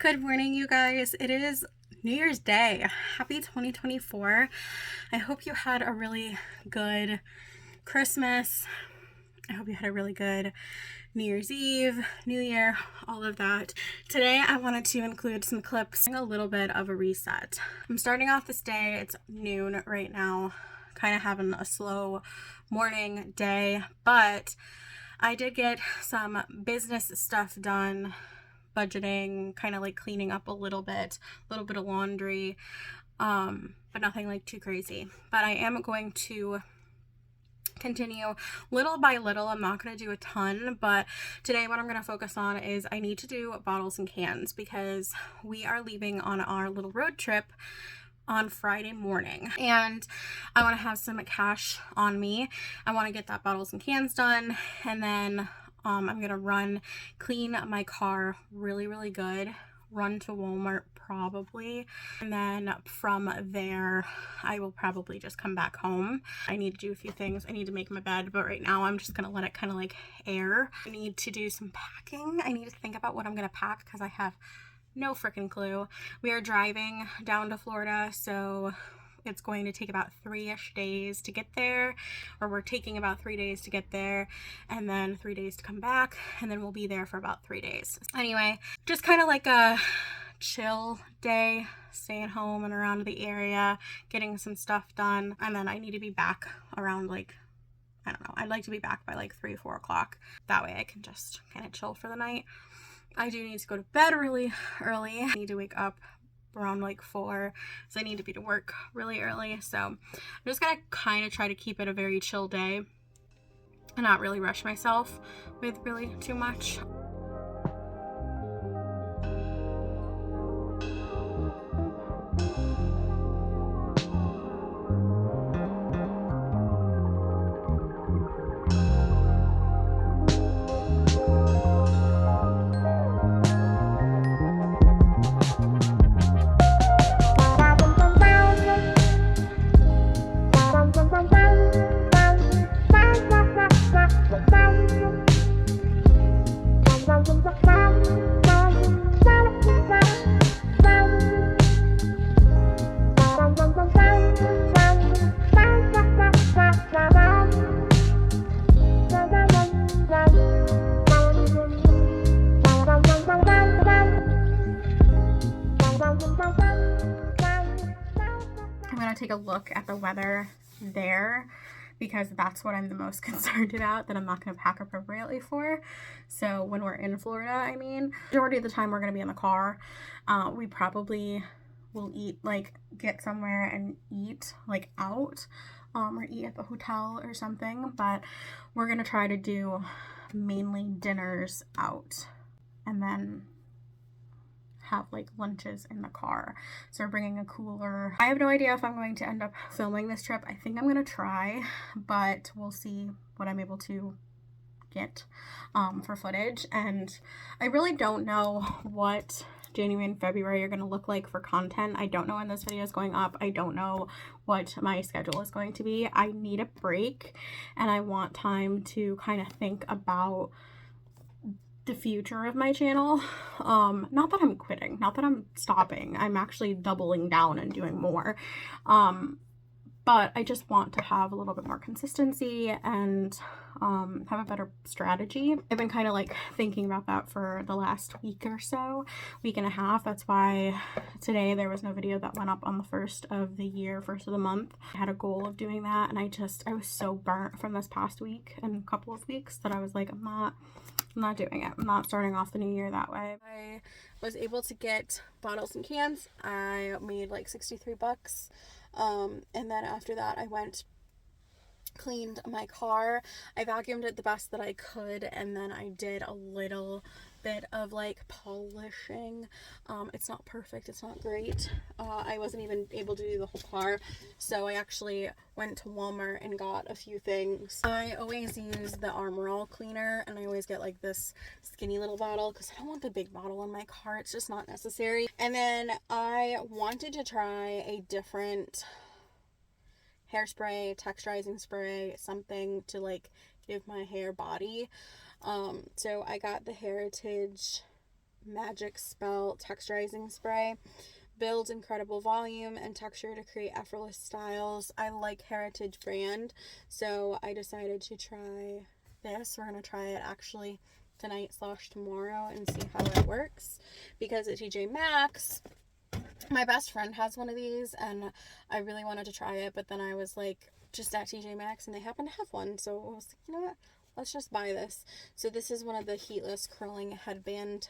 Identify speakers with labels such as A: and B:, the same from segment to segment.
A: Good morning, you guys. It is New Year's Day. Happy 2024. I hope you had a really good Christmas. I hope you had a really good New Year's Eve, New Year, all of that. Today, I wanted to include some clips, a little bit of a reset. I'm starting off this day. It's noon right now, kind of having a slow morning day, but I did get some business stuff done, budgeting, kind of like cleaning up a little bit of laundry, but nothing like too crazy. But I am going to continue little by little. I'm not going to do a ton, but today what I'm going to focus on is I need to do bottles and cans because we are leaving on our little road trip on Friday morning, and I want to have some cash on me. I want to get that bottles and cans done, and then I'm gonna clean my car really good, run to Walmart probably, and then from there I will probably just come back home. I need to do a few things. I need to make my bed, but right now I'm just gonna let it kind of like air. I need to do some packing. I need to think about what I'm gonna pack because I have no freaking clue. We are driving down to Florida, so it's going to take about 3-ish days to get there, or we're taking about 3 days to get there, and then 3 days to come back, and then we'll be there for about 3 days. Anyway, just kind of like a chill day, staying home and around the area, getting some stuff done, and then I need to be back around like, I don't know, I'd like to be back by like 3-4 o'clock. That way I can just kind of chill for the night. I do need to go to bed really early. I need to wake up around like 4, so I need to be to work really early. So I'm just gonna kind of try to keep it a very chill day and not really rush myself with really too much. I'm going to take a look at the weather there because that's what I'm the most concerned about, that I'm not going to pack appropriately for. So when we're in Florida, I mean, majority of the time we're going to be in the car. We probably will get somewhere and eat like out, or eat at the hotel or something, but we're going to try to do mainly dinners out and then have like lunches in the car. So we're bringing a cooler. I have no idea if I'm going to end up filming this trip. I think I'm going to try, but we'll see what I'm able to get for footage. And I really don't know what January and February are going to look like for content. I don't know when this video is going up. I don't know what my schedule is going to be. I need a break and I want time to kind of think about the future of my channel. Not that I'm quitting, not that I'm stopping. I'm actually doubling down and doing more. But I just want to have a little bit more consistency and have a better strategy. I've been kind of like thinking about that for the last week or so, week and a half. That's why today there was no video that went up on the first of the month. I had a goal of doing that, and I was so burnt from this past week and a couple of weeks that I was like, I'm not doing it. I'm not starting off the new year that way. I was able to get bottles and cans. I made like $63. And then after that I cleaned my car. I vacuumed it the best that I could, and then I did a little bit of like polishing. It's not perfect, it's not great. I wasn't even able to do the whole car, so I actually went to Walmart and got a few things. I always use the Armor All cleaner, and I always get like this skinny little bottle because I don't want the big bottle in my car. It's just not necessary. And then I wanted to try a different hairspray, texturizing spray, something to like give my hair body. So I got the Heritage Magic Spell Texturizing Spray. Builds incredible volume and texture to create effortless styles. I like Heritage brand, so I decided to try this. We're going to try it actually tonight/tomorrow and see how it works, because at TJ Maxx, my best friend has one of these and I really wanted to try it, but then I was like just at TJ Maxx and they happen to have one, so I was like, you know what, let's just buy this. So this is one of the heatless curling headband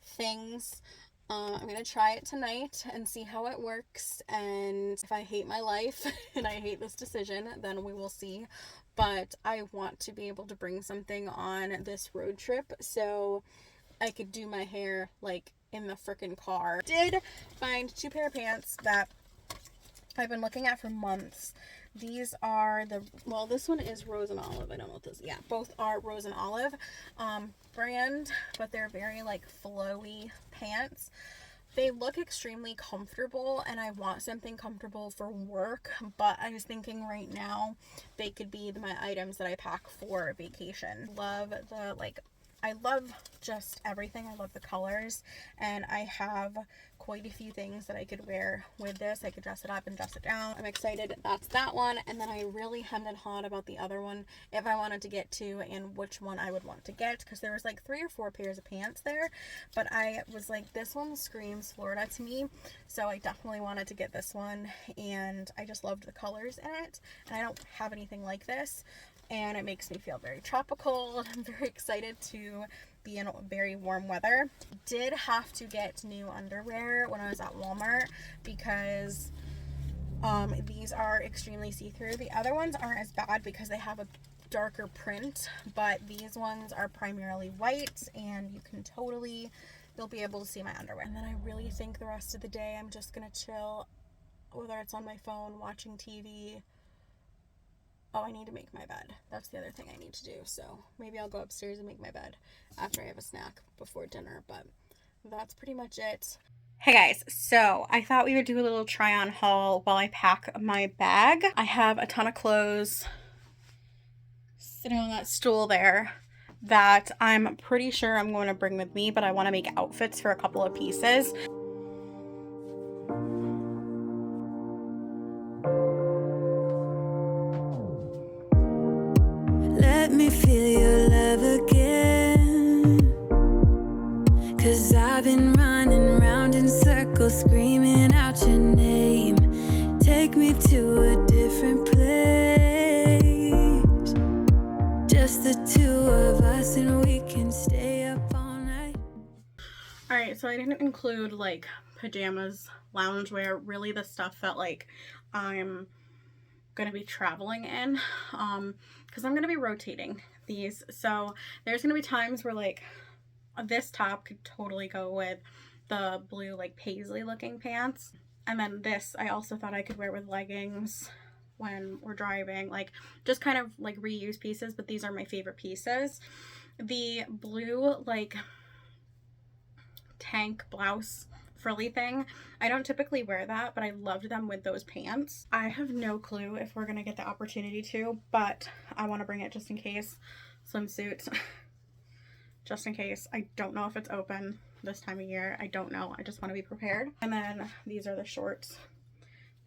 A: things. I'm going to try it tonight and see how it works, and if I hate my life and I hate this decision, then we will see. But I want to be able to bring something on this road trip so I could do my hair like in the freaking car. Did find 2 pair of pants that I've been looking at for months. These are well, this one is Rose and Olive. I don't know what this, yeah, both are Rose and Olive brand, but they're very like flowy pants. They look extremely comfortable and I want something comfortable for work, but I was thinking right now they could be my items that I pack for vacation. Love the, like, I love just everything. I love the colors, and I have quite a few things that I could wear with this. I could dress it up and dress it down. I'm excited. That's that one. And then I really hemmed and hawed about the other one, if I wanted to get to and which one I would want to get, because there was like 3 or 4 pairs of pants there, but I was like, this one screams Florida to me, so I definitely wanted to get this one, and I just loved the colors in it, and I don't have anything like this. And it makes me feel very tropical. I'm very excited to be in very warm weather. Did have to get new underwear when I was at Walmart because these are extremely see-through. The other ones aren't as bad because they have a darker print, but these ones are primarily white and you'll be able to see my underwear. And then I really think the rest of the day I'm just gonna chill, whether it's on my phone, watching TV. Oh, I need to make my bed. That's the other thing I need to do. So maybe I'll go upstairs and make my bed after I have a snack before dinner. But that's pretty much it. Hey guys, so I thought we would do a little try on haul while I pack my bag. I have a ton of clothes sitting on that stool there that I'm pretty sure I'm going to bring with me, but I want to make outfits for a couple of pieces.
B: Let me feel your love again, 'cause I've been running round in circles screaming out your name. Take me to a different place, just the 2 of us, and we can stay up all night.
A: Alright, so I didn't include like pajamas, loungewear, really the stuff that like I'm gonna be traveling in, because I'm gonna be rotating these. So there's gonna be times where like this top could totally go with the blue like paisley looking pants, and then this I also thought I could wear with leggings when we're driving, like just kind of like reuse pieces, but these are my favorite pieces. The blue like tank blouse frilly thing, I don't typically wear that, but I loved them with those pants. I have no clue if we're gonna get the opportunity to, but I want to bring it just in case. Swimsuit just in case. I don't know if it's open this time of year. I don't know. I just want to be prepared. And then these are the shorts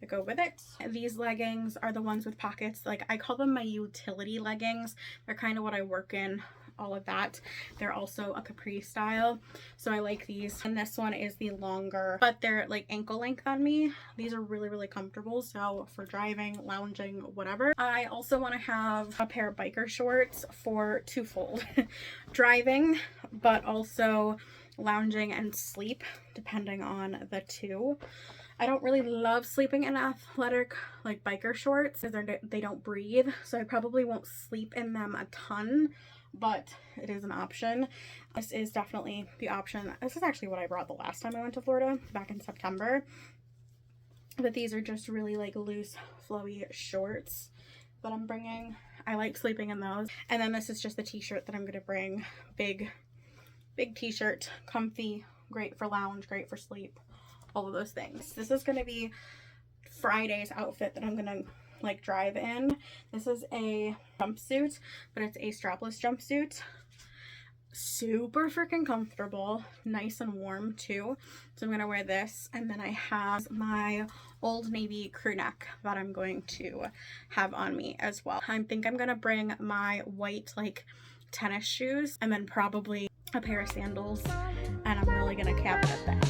A: that go with it. These leggings are the ones with pockets. Like, I call them my utility leggings. They're kind of what I work in, all of that. They're also a capri style, so I like these. And this one is the longer, but they're like ankle length on me. These are really, really comfortable, so for driving, lounging, whatever. I also want to have a pair of biker shorts for twofold driving, but also lounging and sleep, depending on the two. I don't really love sleeping in athletic like biker shorts because they don't breathe, so I probably won't sleep in them a ton, but it is an option. This is definitely the option. This is actually what I brought the last time I went to Florida back in September, but these are just really like loose flowy shorts that I'm bringing. I like sleeping in those. And then this is just the t-shirt that I'm gonna bring. Big t-shirt, comfy, great for lounge, great for sleep, all of those things. This is gonna be Friday's outfit that I'm gonna like drive in. This is a jumpsuit, but it's a strapless jumpsuit. super freaking comfortable, nice and warm too. So I'm gonna wear this, and then I have my Old Navy crew neck that I'm going to have on me as well. I think I'm gonna bring my white like tennis shoes, and then probably a pair of sandals, and I'm really gonna cap it at that.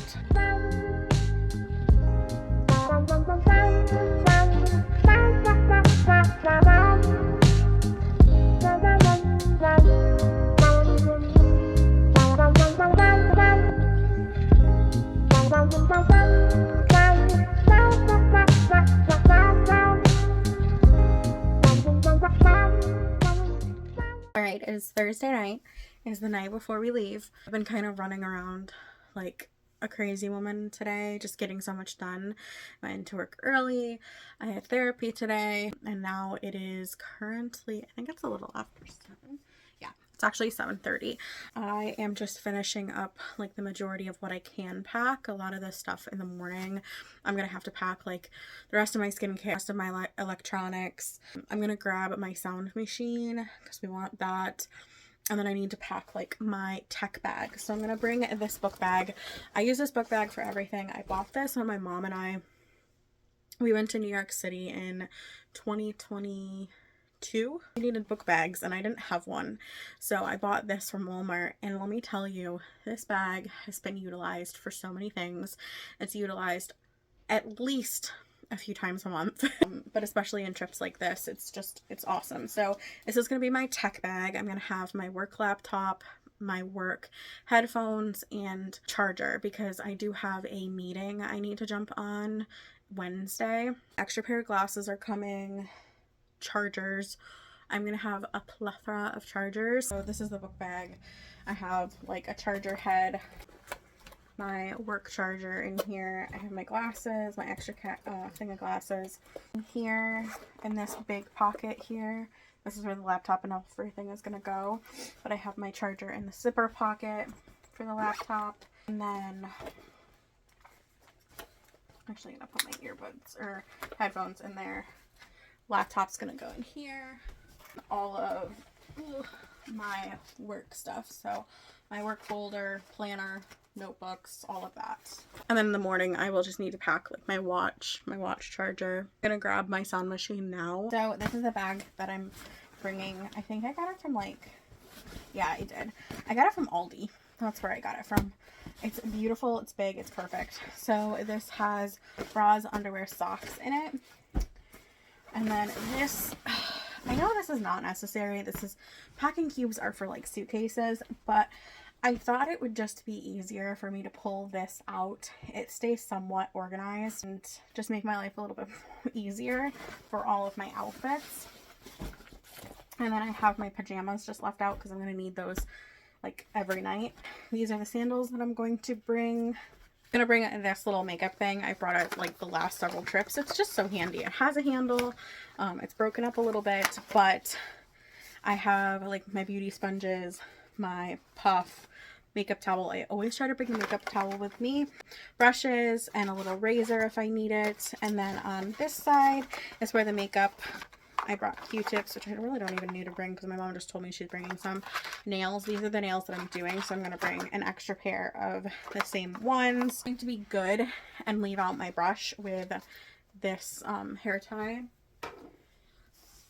A: Alright, it is Thursday night. It is the night before we leave. I've been kind of running around like a crazy woman today, just getting so much done. I went into work early, I had therapy today, and now it is currently, I think it's a little after 7. Yeah, it's actually 7:30. I am just finishing up like the majority of what I can pack. A lot of this stuff in the morning, I'm gonna have to pack like the rest of my skincare, the rest of my electronics. I'm gonna grab my sound machine because we want that. And then I need to pack like my tech bag. So I'm gonna bring this book bag. I use this book bag for everything. I bought this when my mom and we went to New York City in 2022. I needed book bags and I didn't have one. So I bought this from Walmart, and let me tell you, this bag has been utilized for so many things. It's utilized at least a few times a month, but especially in trips like this, it's awesome. So this is going to be my tech bag. I'm going to have my work laptop, my work headphones, and charger, because I do have a meeting I need to jump on Wednesday. Extra pair of glasses are coming, chargers. I'm going to have a plethora of chargers. So this is the book bag. I have like a charger head, my work charger in here. I have my glasses, my extra thing of glasses in here, in this big pocket here. This is where the laptop and everything is gonna go. But I have my charger in the zipper pocket for the laptop, and then actually I'm gonna put my earbuds or headphones in there. Laptop's gonna go in here. All of my work stuff, so my work folder, planner, notebooks, all of that. And then in the morning I will just need to pack like my watch charger. I'm gonna grab my sound machine now. So this is the bag that I'm bringing. I think I got it from I did. I got it from Aldi. That's where I got it from. It's beautiful, it's big, it's perfect. So this has bras, underwear, socks in it. And then this, I know this is not necessary. Packing cubes are for like suitcases, but I thought it would just be easier for me to pull this out. It stays somewhat organized and just make my life a little bit easier for all of my outfits. And then I have my pajamas just left out because I'm going to need those like every night. These are the sandals that I'm going to bring. I'm going to bring this little makeup thing. I brought it like the last several trips. It's just so handy. It has a handle. It's broken up a little bit, but I have like my beauty sponges, my puff, makeup towel. I always try to bring the makeup towel with me, brushes, and a little razor if I need it. And then on this side is where the makeup, I brought Q-tips, which I really don't even need to bring because my mom just told me she's bringing some. Nails, these are the nails that I'm doing, so I'm going to bring an extra pair of the same ones. I'm going to be good and leave out my brush with this hair tie.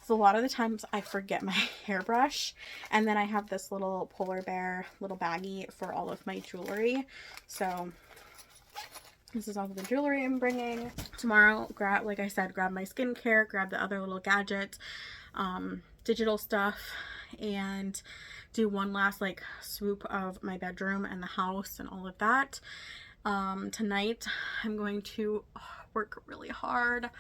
A: So a lot of the times I forget my hairbrush, and then I have this little polar bear little baggie for all of my jewelry. So this is all the jewelry I'm bringing. Tomorrow, like I said, grab my skincare, grab the other little gadgets, digital stuff, and do one last like swoop of my bedroom and the house and all of that. Tonight I'm going to work really hard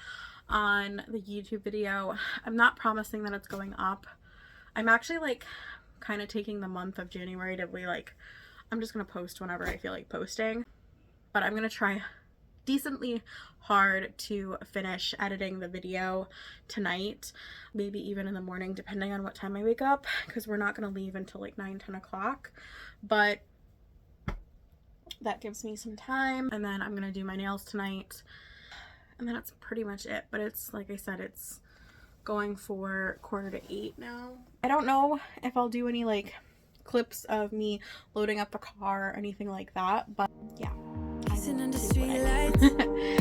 A: on the YouTube video. I'm not promising that it's going up. I'm actually like kind of taking the month of January to be like, I'm just gonna post whenever I feel like posting, but I'm gonna try decently hard to finish editing the video tonight, maybe even in the morning depending on what time I wake up, because we're not gonna leave until like 9-10 o'clock, but that gives me some time. And then I'm gonna do my nails tonight, and then that's pretty much it. But it's like I said, it's going for 7:45 now. I don't know if I'll do any like clips of me loading up the car or anything like that, but yeah.
B: Kissing under streetlights.